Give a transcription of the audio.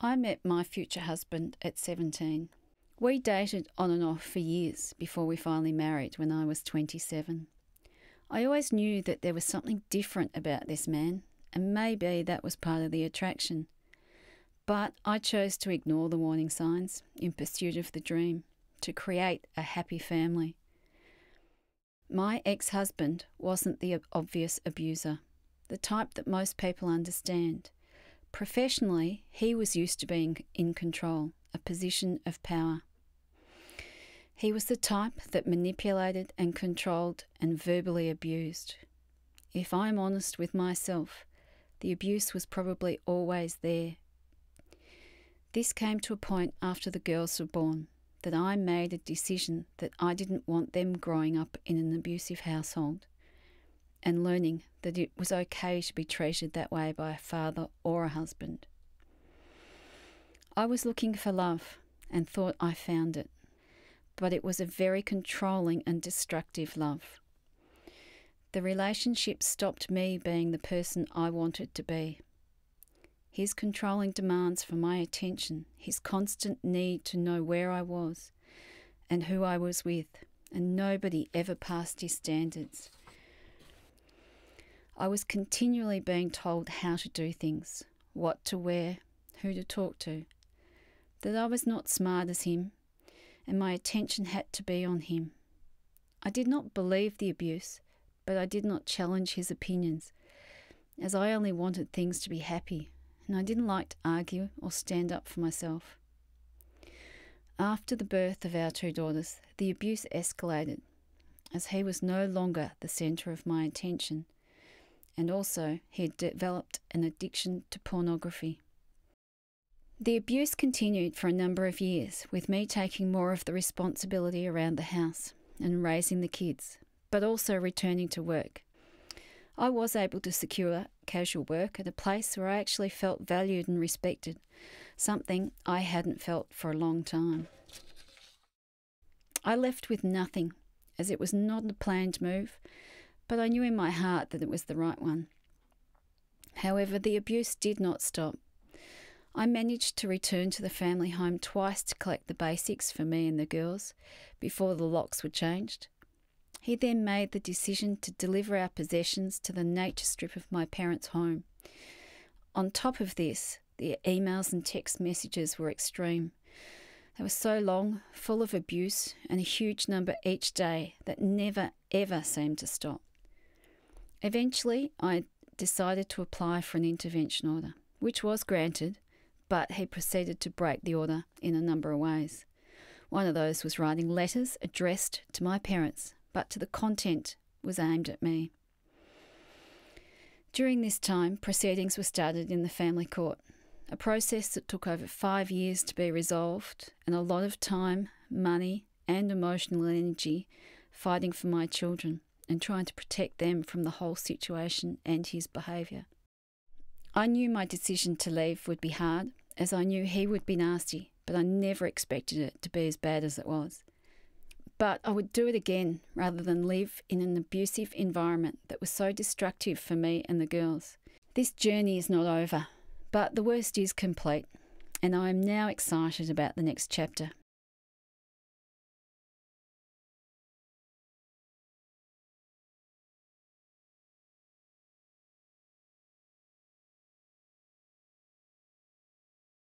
I met my future husband at 17. We dated on and off for years before we finally married when I was 27. I always knew that there was something different about this man, and maybe that was part of the attraction. But I chose to ignore the warning signs in pursuit of the dream, to create a happy family. My ex-husband wasn't the obvious abuser, the type that most people understand. Professionally, he was used to being in control, a position of power. He was the type that manipulated and controlled and verbally abused. If I'm honest with myself, the abuse was probably always there. This came to a point after the girls were born that I made a decision that I didn't want them growing up in an abusive household and learning that it was okay to be treated that way by a father or a husband. I was looking for love and thought I found it, but it was a very controlling and destructive love. The relationship stopped me being the person I wanted to be. His controlling demands for my attention, his constant need to know where I was and who I was with, and nobody ever passed his standards. I was continually being told how to do things, what to wear, who to talk to, that I was not smart as him, and my attention had to be on him. I did not believe the abuse, but I did not challenge his opinions, as I only wanted things to be happy, and I didn't like to argue or stand up for myself. After the birth of our two daughters, the abuse escalated, as he was no longer the centre of my attention, and also he had developed an addiction to pornography. The abuse continued for a number of years, with me taking more of the responsibility around the house and raising the kids, but also returning to work. I was able to secure casual work at a place where I actually felt valued and respected, something I hadn't felt for a long time. I left with nothing, as it was not a planned move, but I knew in my heart that it was the right one. However, the abuse did not stop. I managed to return to the family home twice to collect the basics for me and the girls before the locks were changed. He then made the decision to deliver our possessions to the nature strip of my parents' home. On top of this, the emails and text messages were extreme. They were so long, full of abuse, and a huge number each day that never ever seemed to stop. Eventually, I decided to apply for an intervention order, which was granted, but he proceeded to break the order in a number of ways. One of those was writing letters addressed to my parents, but the content was aimed at me. During this time, proceedings were started in the family court, a process that took over 5 years to be resolved, and a lot of time, money, and emotional energy fighting for my children and trying to protect them from the whole situation and his behaviour. I knew my decision to leave would be hard, as I knew he would be nasty, but I never expected it to be as bad as it was. But I would do it again rather than live in an abusive environment that was so destructive for me and the girls. This journey is not over, but the worst is complete, and I am now excited about the next chapter.